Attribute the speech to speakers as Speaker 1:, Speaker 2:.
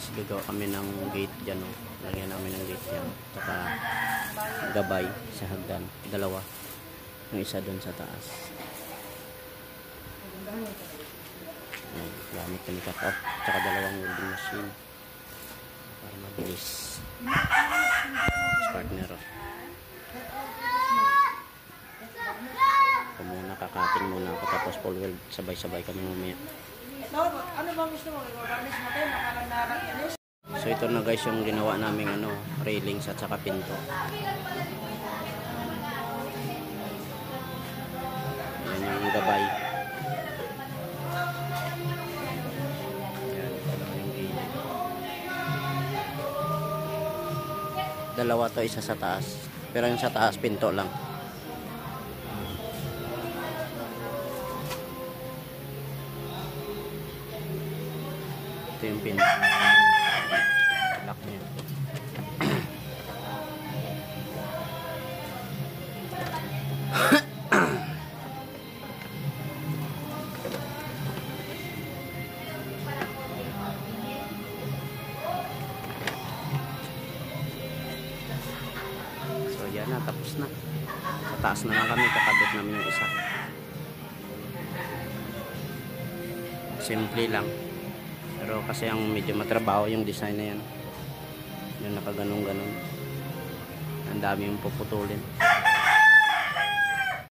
Speaker 1: guys, gagawa kami ng gate dyan, oh. Lagyan namin ng gate yan, tsaka gabay sa hagdan, dalawa, yung isa dun sa taas. Ayan, gamit kami cut off, tsaka dalawang welding machine para mabilis. Partner, oh. Muna kakating muna ako, tapos full weld, sabay-sabay kami mamaya.
Speaker 2: Ano ba gusto mo? Iwawalis mo tayo, nakalandaran.
Speaker 1: So ito na guys yung ginawa naming railings at saka pinto. Yan yung gabay. Yan, yung gilid. Dalawa to, isa sa taas. Pero yung sa taas, pinto lang. Ito yung pinto. Lock niya. So yan na, tapos na. Sa taas na lang kami, kakabit namin yung isa. Simple lang. Pero kasi ang medyo matrabaho yung design na yan. Yung nakaganong-ganon. Ang dami yung puputulin.